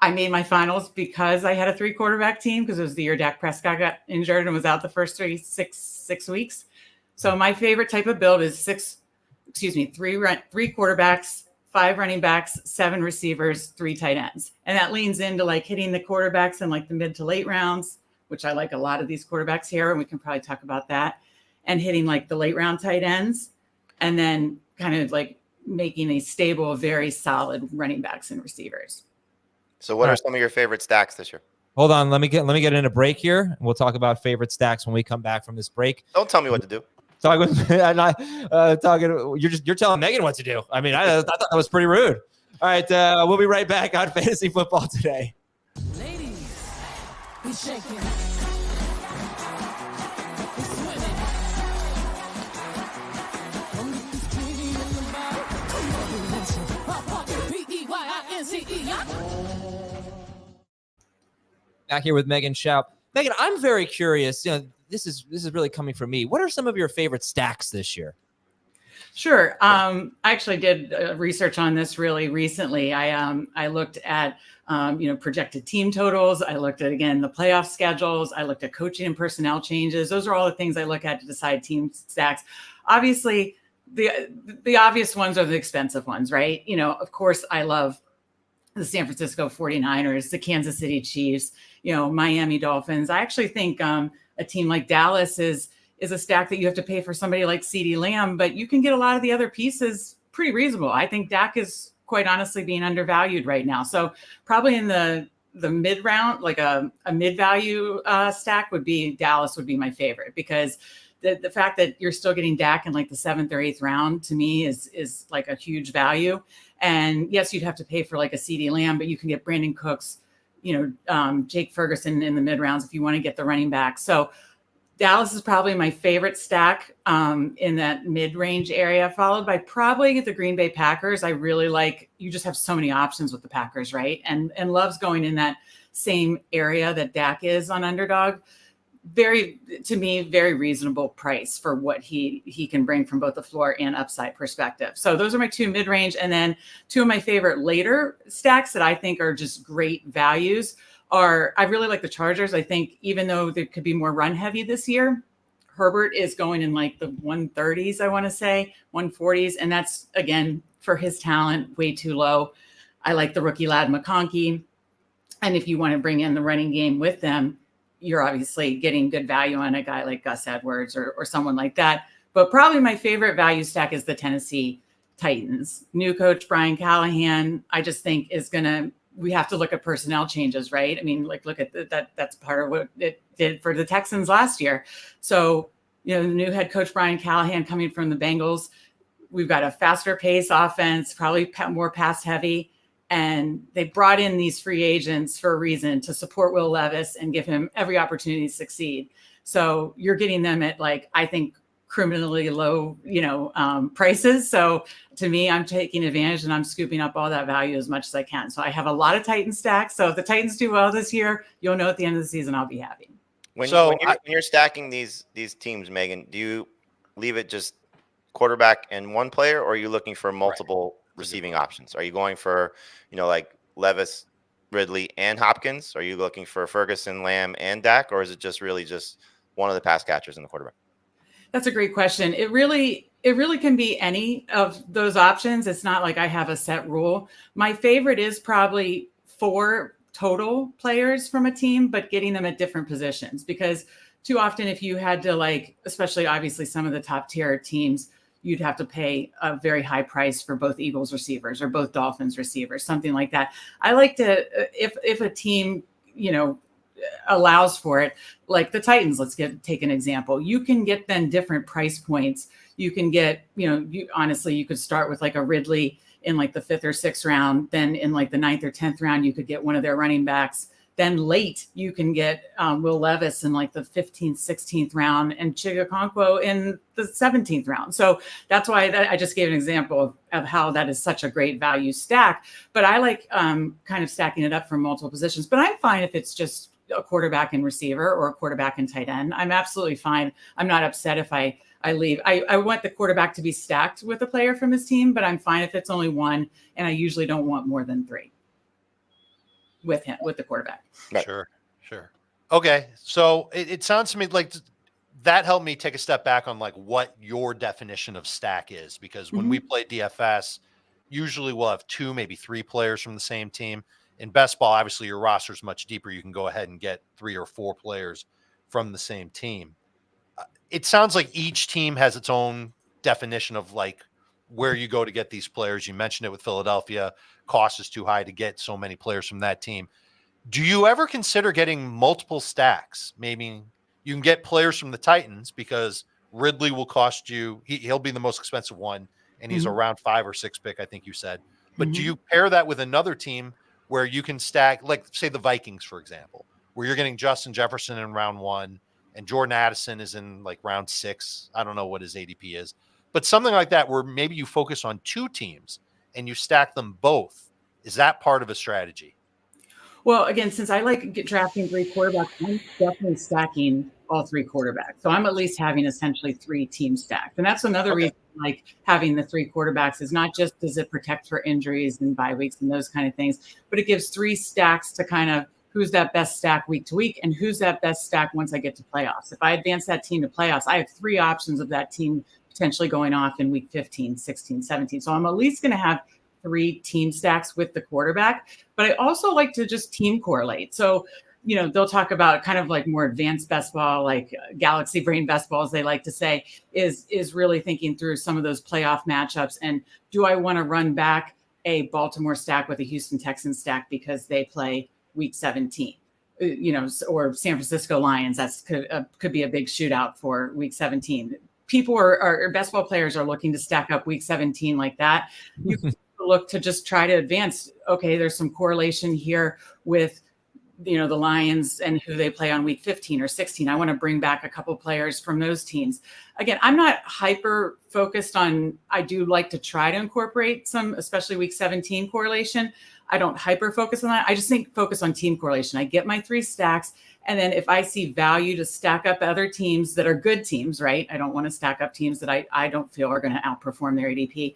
I made my finals because I had a 3 quarterback team, because it was the year Dak Prescott got injured and was out the first 6 weeks. So my favorite type of build is 3 quarterbacks, 5 running backs, 7 receivers, 3 tight ends. And that leans into hitting the quarterbacks in the mid to late rounds, which I like a lot of these quarterbacks here. And we can probably talk about that, and hitting the late round tight ends, and then kind of making a stable, very solid running backs and receivers. So what are some of your favorite stacks this year? Hold on. Let me get in a break here, and we'll talk about favorite stacks when we come back from this break. Don't tell me what to do. Talking, you're telling Megan what to do. I mean, I thought that was pretty rude. All right, we'll be right back on Fantasy Football Today. Ladies, be shaking. Back here with Megan Schaub. Megan, I'm very curious. This is really coming from me. What are some of your favorite stacks this year? Sure. I actually did research on this really recently. I looked at projected team totals. I looked at, again, the playoff schedules. I looked at coaching and personnel changes. Those are all the things I look at to decide team stacks. Obviously, the obvious ones are the expensive ones, right? Of course, I love the San Francisco 49ers, the Kansas City Chiefs, Miami Dolphins. I actually think a team like Dallas is a stack that you have to pay for somebody like CeeDee Lamb, but you can get a lot of the other pieces pretty reasonable. I think Dak is quite honestly being undervalued right now. So probably in the mid round, like a mid value stack Dallas would be my favorite, because the fact that you're still getting Dak in like the 7th or 8th round to me is like a huge value. And yes, you'd have to pay for like a CeeDee Lamb, but you can get Brandon Cooks, Jake Ferguson in the mid rounds if you want to get the running back. So Dallas is probably my favorite stack in that mid-range area, followed by probably the Green Bay Packers. I really like, you just have so many options with the Packers, right? And Love's going in that same area that Dak is on Underdog. To me, very reasonable price for what he can bring from both the floor and upside perspective. So those are my 2 mid-range. And then 2 of my favorite later stacks that I think are just great values I really like the Chargers. I think even though there could be more run heavy this year, Herbert is going in like the 130s, I want to say 140s. And that's, again, for his talent, way too low. I like the rookie lad McConkey. And if you want to bring in the running game with them, you're obviously getting good value on a guy like Gus Edwards or someone like that. But probably my favorite value stack is the Tennessee Titans. New coach Brian Callahan, I just think we have to look at personnel changes, right? I mean, like, look at that. That's part of what it did for the Texans last year. So, the new head coach Brian Callahan coming from the Bengals, we've got a faster pace offense, probably more pass heavy. And they brought in these free agents for a reason, to support Will Levis and give him every opportunity to succeed. So you're getting them at, like, I think, criminally low, prices. So to me, I'm taking advantage and I'm scooping up all that value as much as I can. So I have a lot of Titans stacks. So if the Titans do well this year, you'll know at the end of the season, I'll be happy. When you're stacking these teams, Megan, do you leave it just quarterback and one player, or are you looking for multiple receiving options? Are you going for, like Levis, Ridley, and Hopkins? Are you looking for Ferguson, Lamb, and Dak, or is it just really just one of the pass catchers in the quarterback? That's a great question. It really can be any of those options. It's not like I have a set rule. My favorite is probably 4 total players from a team, but getting them at different positions, because too often if you had to, like, especially obviously some of the top tier teams, you'd have to pay a very high price for both Eagles receivers or both Dolphins receivers, something like that. I like to, if a team, allows for it, like the Titans, take an example. You can get then different price points. You can get, you could start with like a Ridley in like the 5th or 6th round. Then in like the 9th or 10th round, you could get one of their running backs. Then late, you can get Will Levis in like the 15th, 16th round, and Chigakonkwo in the 17th round. So that's why I just gave an example of how that is such a great value stack. But I like kind of stacking it up from multiple positions. But I'm fine if it's just a quarterback and receiver or a quarterback and tight end. I'm absolutely fine. I'm not upset if I leave. I want the quarterback to be stacked with a player from his team, but I'm fine if it's only one. And I usually don't want more than 3. With the quarterback. Sure. Okay. So it sounds to me like that helped me take a step back on like what your definition of stack is, because when we play DFS, usually we'll have 2, maybe 3 players from the same team. In best ball, obviously your roster is much deeper. You can go ahead and get 3 or 4 players from the same team. It sounds like each team has its own definition of like where you go to get these players. You mentioned it with Philadelphia. Cost is too high to get so many players from that team. Do you ever consider getting multiple stacks? Maybe you can get players from the Titans because Ridley will cost you. He'll be the most expensive one, and he's around 5 or 6 pick, I think you said. But do you pair that with another team where you can stack, like say the Vikings, for example, where you're getting Justin Jefferson in round 1 and Jordan Addison is in like round 6. I don't know what his ADP is, but something like that where maybe you focus on 2 teams and you stack them both. Is that part of a strategy? Well, again, since I like drafting 3 quarterbacks, I'm definitely stacking all 3 quarterbacks. So I'm at least having essentially 3 teams stacked. And that's another reason like having the 3 quarterbacks is not just does it protect for injuries and bye weeks and those kind of things, but it gives 3 stacks to kind of who's that best stack week to week and who's that best stack once I get to playoffs. If I advance that team to playoffs, I have 3 options of that team potentially going off in week 15, 16, 17. So I'm at least going to have 3 team stacks with the quarterback, but I also like to just team correlate. So, they'll talk about kind of like more advanced best ball, like galaxy brain best balls, they like to say, is really thinking through some of those playoff matchups. And do I want to run back a Baltimore stack with a Houston Texans stack because they play week 17? Or San Francisco Lions, could be a big shootout for week 17. People are best ball players are looking to stack up week 17 like that. You can look to just try to advance. Okay, there's some correlation here with the Lions and who they play on week 15 or 16. I want to bring back a couple players from those teams. Again, I'm not hyper focused on, I do like to try to incorporate some, especially week 17 correlation. I don't hyper focus on that. I just think focus on team correlation. I get my 3 stacks. And then if I see value to stack up other teams that are good teams, right? I don't want to stack up teams that I don't feel are going to outperform their ADP.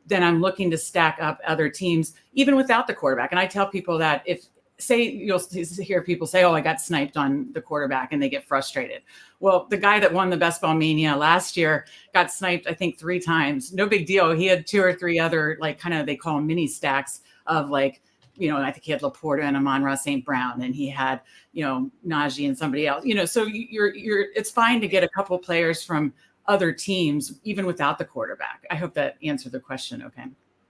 Then I'm looking to stack up other teams, even without the quarterback. And I tell people that you'll hear people say, oh, I got sniped on the quarterback, and they get frustrated. Well, the guy that won the Best Ball Mania last year got sniped, I think 3 times. No big deal. He had 2 or 3 other, like, kind of, they call them mini stacks of, like, I think he had Laporta and Amon-Ra St. Brown, and he had, Najee and somebody else, so it's fine to get a couple players from other teams, even without the quarterback. I hope that answered the question. Okay.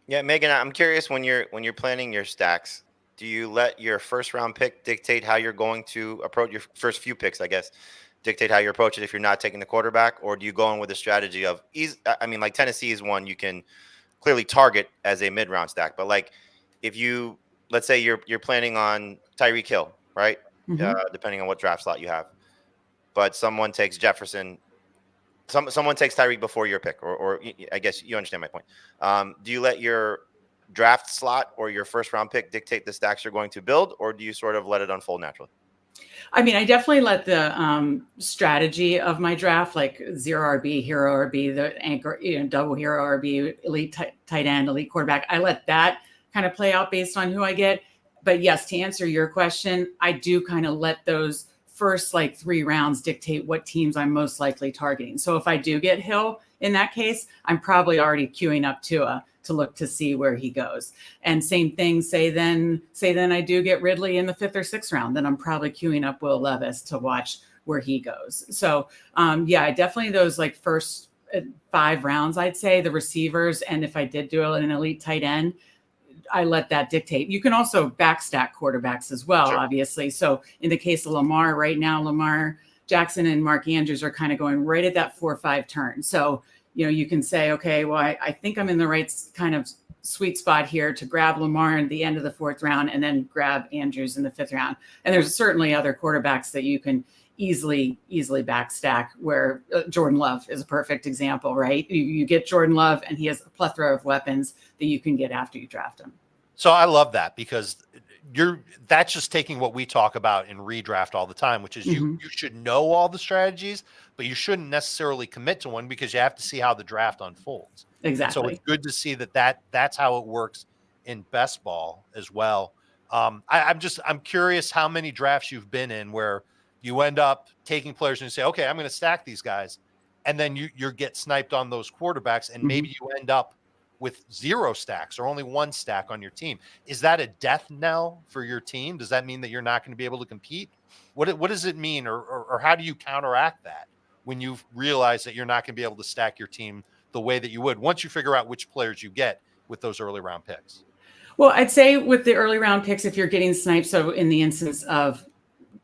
Yeah, Megan, I'm curious, when you're planning your stacks, do you let your first round pick dictate how you're going to approach your first few picks, I guess, dictate how you approach it if you're not taking the quarterback? Or do you go in with a strategy of like Tennessee is one you can clearly target as a mid-round stack, but like if let's say you're planning on Tyreek Hill, right? Mm-hmm. Depending on what draft slot you have, but someone takes Jefferson, someone takes Tyreek before your pick, or I guess you understand my point. Do you let your draft slot or your first round pick dictate the stacks you're going to build, or do you sort of let it unfold naturally? I mean, I definitely let the strategy of my draft, like 0 RB, hero RB, the anchor, double hero RB, elite tight end, elite quarterback. I let that kind of play out based on who I get. But yes, to answer your question, I do kind of let those first 3 rounds dictate what teams I'm most likely targeting. So if I do get Hill in that case, I'm probably already queuing up Tua to look to see where he goes. And same thing, say then I do get Ridley in the 5th or 6th round, then I'm probably queuing up Will Levis to watch where he goes. So I definitely those first 5 rounds, I'd say the receivers. And if I did do an elite tight end, I let that dictate. You can also backstack quarterbacks as well, sure, obviously. So in the case of Lamar right now, Lamar Jackson and Mark Andrews are kind of going right at that 4-5 turn. So, you can say, okay, well, I think I'm in the right kind of sweet spot here to grab Lamar at the end of the 4th round and then grab Andrews in the 5th round. And there's certainly other quarterbacks that you can easily backstack, where Jordan Love is a perfect example, right? You get Jordan Love and he has a plethora of weapons that you can get after you draft him. So I love that, because that's just taking what we talk about in redraft all the time, which is you should know all the strategies, but you shouldn't necessarily commit to one because you have to see how the draft unfolds. Exactly. So it's good to see that's how it works in best ball as well. I'm curious how many drafts you've been in where you end up taking players and you say, okay, I'm going to stack these guys. And then you get sniped on those quarterbacks, and maybe you end up with 0 stacks or only 1 stack on your team. Is that a death knell for your team? Does that mean that you're not going to be able to compete? What does it mean, or how do you counteract that when you realize that you're not going to be able to stack your team the way that you would once you figure out which players you get with those early round picks? Well, I'd say with the early round picks, if you're getting sniped, so in the instance of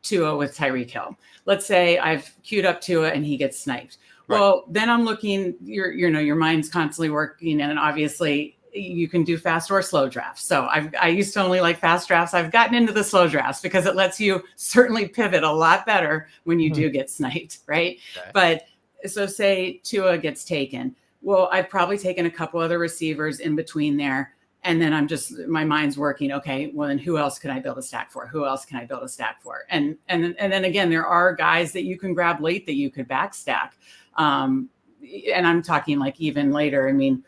Tua with Tyreek Hill, let's say I've queued up Tua and he gets sniped. Right. Well, then I'm looking, your mind's constantly working, and obviously you can do fast or slow drafts. So I used to only like fast drafts. I've gotten into the slow drafts because it lets you certainly pivot a lot better when you do get sniped, right? Okay. But so say Tua gets taken. Well, I've probably taken a couple other receivers in between there. And then my mind's working. Okay, well then who else can I build a stack for? Who else can I build a stack for? And then again, there are guys that you can grab late that you could backstack. And I'm talking even later. I mean,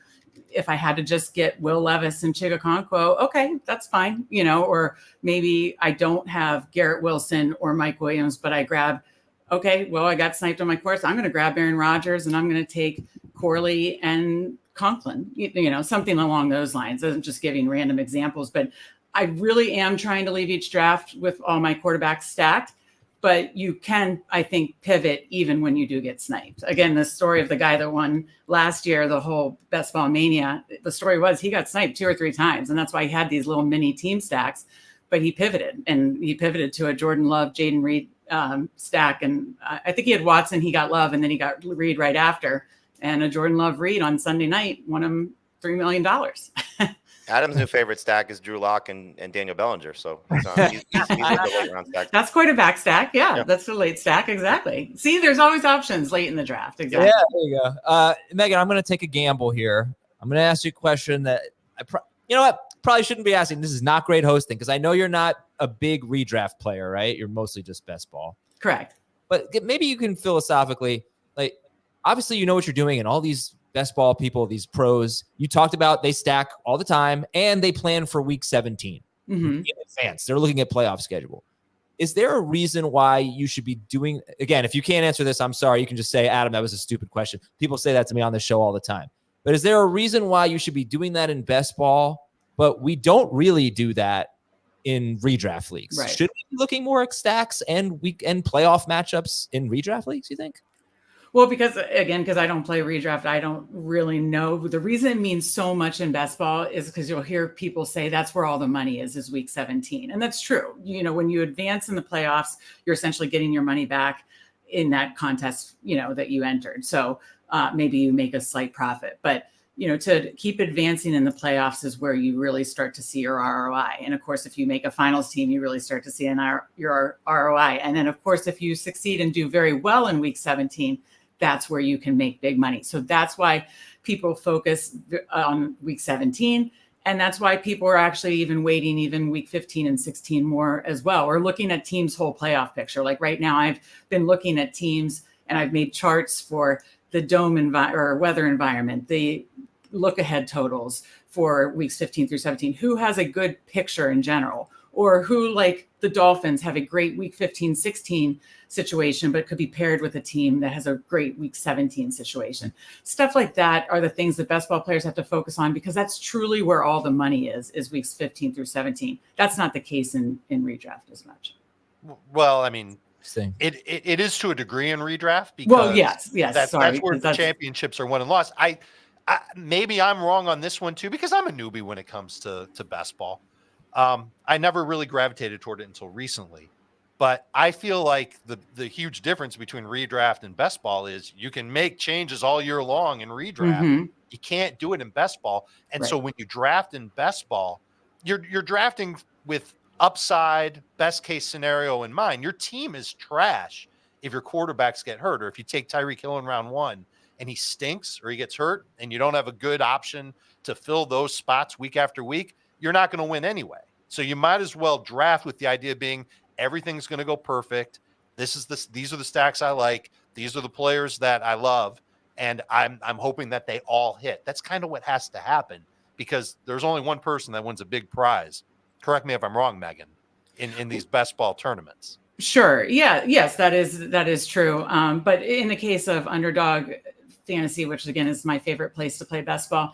if I had to just get Will Levis and Chigakonkwo, okay, that's fine. Or maybe I don't have Garrett Wilson or Mike Williams, but I grab okay, well, I got sniped on my course. I'm going to grab Aaron Rodgers and I'm going to take Corley and Conklin, something along those lines. I'm just giving random examples, but I really am trying to leave each draft with all my quarterbacks stacked. But you can, I think, pivot even when you do get sniped. Again, the story of the guy that won last year, the whole Best Ball Mania, the story was he got sniped 2 or 3 times. And that's why he had these little mini team stacks. But he pivoted, and he pivoted to a Jordan Love, Jaden Reed stack. And I think he had Watson, he got Love, and then he got Reed right after. And a Jordan Love Reed on Sunday night won him $3 million. Adam's new favorite stack is Drew Lock and Daniel Bellinger. So he's like a late round stack. That's quite a back stack. Yeah, that's a late stack. Exactly. See, there's always options late in the draft. Exactly. Yeah, there you go. Megan, I'm going to take a gamble here. I'm going to ask you a question that you know what? Probably shouldn't be asking. This is not great hosting because I know you're not a big redraft player, right? You're mostly just best ball. Correct. But maybe you can philosophically, like, obviously you know what you're doing, and all these best ball people, these pros, you talked about, they stack all the time and they plan for week 17 in advance. They're looking at playoff schedule. Is there a reason why you should be doing, again, if you can't answer this, I'm sorry, you can just say, Adam, that was a stupid question. People say that to me on the show all the time. But is there a reason why you should be doing that in best ball, but we don't really do that in redraft leagues? Right. Should we be looking more at stacks and weekend playoff matchups in redraft leagues, you think? Well, because I don't play redraft, I don't really know. The reason it means so much in best ball is because you'll hear people say that's where all the money is week 17. And that's true. When you advance in the playoffs, you're essentially getting your money back in that contest, that you entered. So maybe you make a slight profit, but to keep advancing in the playoffs is where you really start to see your ROI. And of course, if you make a finals team, you really start to see your ROI. And then of course, if you succeed and do very well in week 17, that's where you can make big money. So that's why people focus on week 17. And that's why people are actually even waiting even week 15 and 16 more as well. We're looking at teams' whole playoff picture. Like right now, I've been looking at teams and I've made charts for the dome or weather environment, the look ahead totals for weeks 15 through 17, who has a good picture in general, or who, like the Dolphins, have a great week 15, 16 situation, but could be paired with a team that has a great week 17 situation. Stuff like that are the things that best ball players have to focus on, because that's truly where all the money is weeks 15 through 17. That's not the case in redraft as much. Well, I mean, it is to a degree in redraft, because yes, that's where the championships are won and lost. I maybe I'm wrong on this one too, because I'm a newbie when it comes to best ball. I never really gravitated toward it until recently, but I feel like the huge difference between redraft and best ball is you can make changes all year long in redraft. You can't do it in best ball. And so when you draft in best ball, you're drafting with upside, best case scenario in mind. Your team is trash if your quarterbacks get hurt, or if you take Tyreek Hill in round 1 and he stinks or he gets hurt and you don't have a good option to fill those spots week after week, you're not going to win anyway. So you might as well draft with the idea being everything's going to go perfect. These are the stacks I like. These are the players that I love. And I'm hoping that they all hit. That's kind of what has to happen, because there's only one person that wins a big prize. Correct me if I'm wrong, Megan, in these best ball tournaments. Sure. Yeah. Yes, that is true. But in the case of Underdog Fantasy, which again is my favorite place to play best ball,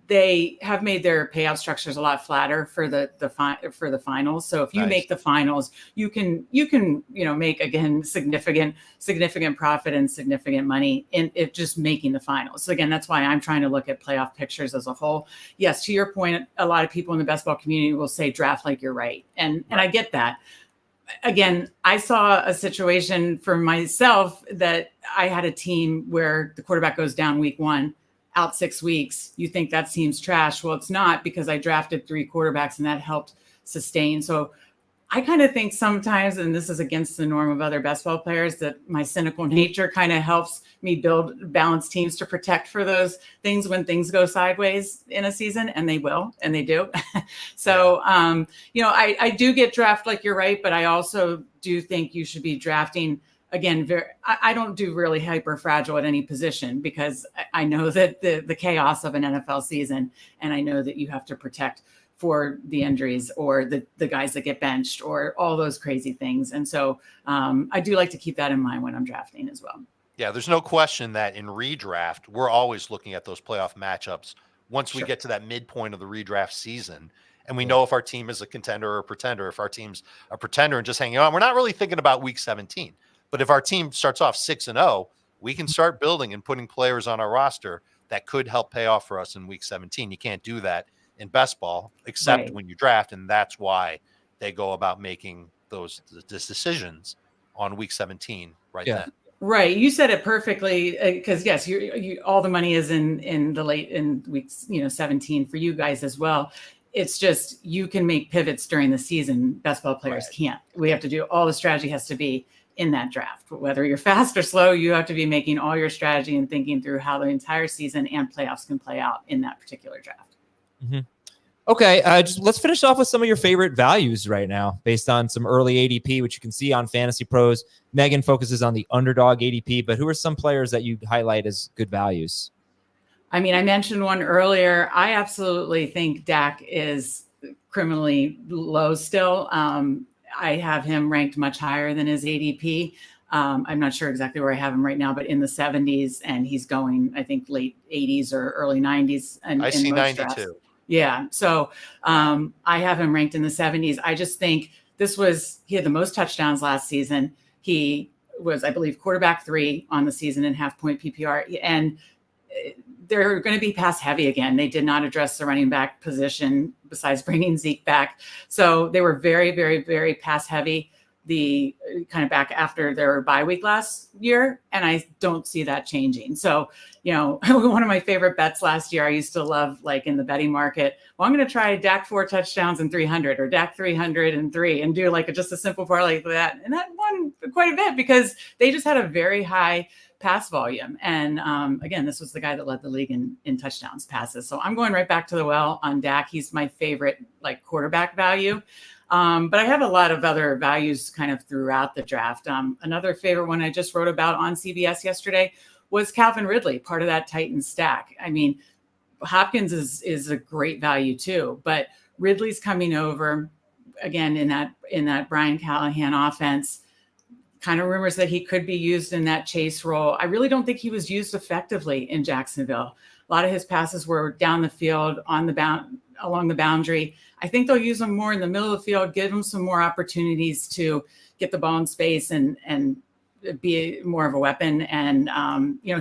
they have made their payout structures a lot flatter for the finals. So if you make the finals, you can make, again, significant profit and significant money in it just making the finals. So again, that's why I'm trying to look at playoff pictures as a whole. Yes, to your point, a lot of people in the best ball community will say draft like you're right. And I get that. Again, I saw a situation for myself that I had a team where the quarterback goes down week 1, out 6 weeks. You think that seems trash. Well, it's not, because I drafted 3 quarterbacks and that helped sustain. So I kind of think sometimes, and this is against the norm of other best ball players, that my cynical nature kind of helps me build balanced teams to protect for those things when things go sideways in a season, and they will, and they do. So, I do get draft like you're right, but I also do think you should be drafting. Again, I don't do really hyper fragile at any position, because I know that the chaos of an NFL season, and I know that you have to protect for the injuries or the guys that get benched or all those crazy things. And so I do like to keep that in mind when I'm drafting as well. Yeah, there's no question that in redraft, we're always looking at those playoff matchups once we Sure. get to that midpoint of the redraft season. And we know if our team is a contender or a pretender. If our team's a pretender and just hanging on, we're not really thinking about week 17. But if our team starts off 6-0, we can start building and putting players on our roster that could help pay off for us in week 17. You can't do that in best ball except when you draft. And that's why they go about making those decisions on week 17 then. Right. You said it perfectly because yes, you all the money is in the late in weeks, 17 for you guys as well. It's just you can make pivots during the season. Best ball players can't. We have to do all the strategy has to be in that draft. Whether you're fast or slow, you have to be making all your strategy and thinking through how the entire season and playoffs can play out in that particular draft. Mm-hmm. Okay, let's finish off with some of your favorite values right now based on some early ADP, which you can see on Fantasy Pros. Megan focuses on the underdog ADP, but who are some players that you highlight as good values? I mean, I mentioned one earlier. I absolutely think Dak is criminally low still. I have him ranked much higher than his ADP. I'm not sure exactly where I have him right now, but in the 70s, and he's going, I think, late 80s or early 90s. And I see 92. Drafts. Yeah. So I have him ranked in the 70s. I just think he had the most touchdowns last season. He was, I believe, quarterback 3 on the season in half-point PPR. And they're going to be pass heavy again. They did not address the running back position besides bringing Zeke back. So they were very, very, very pass heavy the kind of back after their bye week last year. And I don't see that changing. So, one of my favorite bets last year, I used to love like in the betting market. Well, I'm going to try Dak 4 touchdowns and 300 or Dak 303 and do like just a simple parlay like that. And that won quite a bit because they just had a very high pass volume. And again, this was the guy that led the league in touchdowns passes. So I'm going right back to the well on Dak. He's my favorite like quarterback value. But I have a lot of other values kind of throughout the draft. Another favorite one I just wrote about on CBS yesterday was Calvin Ridley, part of that Titans stack. I mean, Hopkins is a great value too, but Ridley's coming over again in that Brian Callahan offense. Kind of rumors that he could be used in that chase role. I really don't think he was used effectively in Jacksonville. A lot of his passes were down the field along the boundary. I think they'll use him more in the middle of the field, give him some more opportunities to get the ball in space and be more of a weapon. And,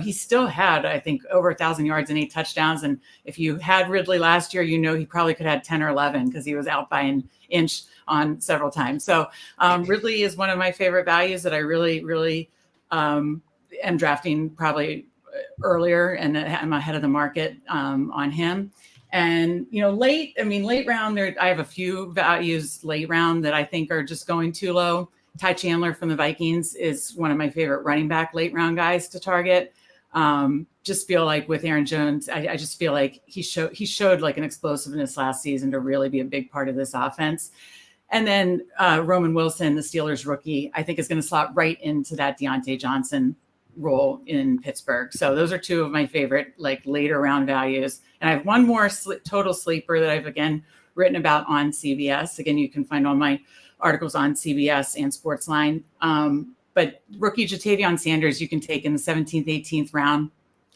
he still had, I think, over 1,000 yards and 8 touchdowns. And if you had Ridley last year, he probably could have had 10 or 11 because he was out by an inch on several times. So Ridley is one of my favorite values that I really, really am drafting probably earlier, and I'm ahead of the market on him. And, late round there, I have a few values late round that I think are just going too low. Ty Chandler from the Vikings is one of my favorite running back late round guys to target. Just feel like with Aaron Jones, I just feel like he showed like an explosiveness last season to really be a big part of this offense. And then Roman Wilson, the Steelers rookie, I think is going to slot right into that Deontay Johnson role in Pittsburgh. So those are two of my favorite like later round values. And I have one more total sleeper that I've again written about on CBS. Again, you can find all my articles on CBS and Sportsline. But rookie Jatavion Sanders, you can take in the 17th, 18th round.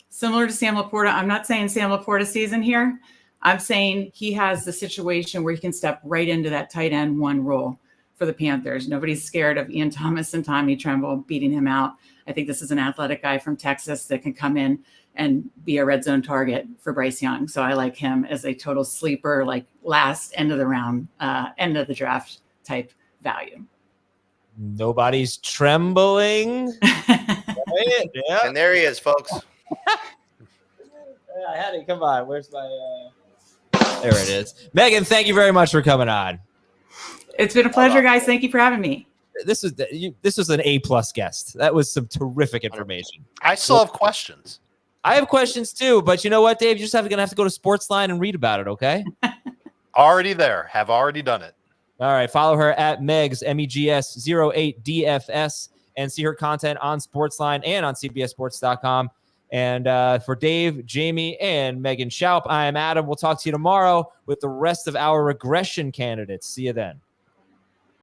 Similar to Sam Laporta. I'm not saying Sam Laporta season here. I'm saying he has the situation where he can step right into that tight end 1 role for the Panthers. Nobody's scared of Ian Thomas and Tommy Tremble beating him out. I think this is an athletic guy from Texas that can come in and be a red zone target for Bryce Young. So I like him as a total sleeper, like last end of the round, end of the draft type value. Nobody's trembling. Right? Yeah. And there he is, folks. I had it. Come on. Where's my... There it is. Megan, thank you very much for coming on. It's been a pleasure, guys. Thank you for having me. This was an A+ guest. That was some terrific information. I still have questions. I have questions too, but you know what, Dave? You're just going to have to go to Sportsline and read about it, okay? Already there. Have already done it. All right. Follow her at Megs, MEGS08DFS, and see her content on Sportsline and on CBSSports.com. And for Dave, Jamie, and Megan Schaup, I am Adam. We'll talk to you tomorrow with the rest of our regression candidates. See you then.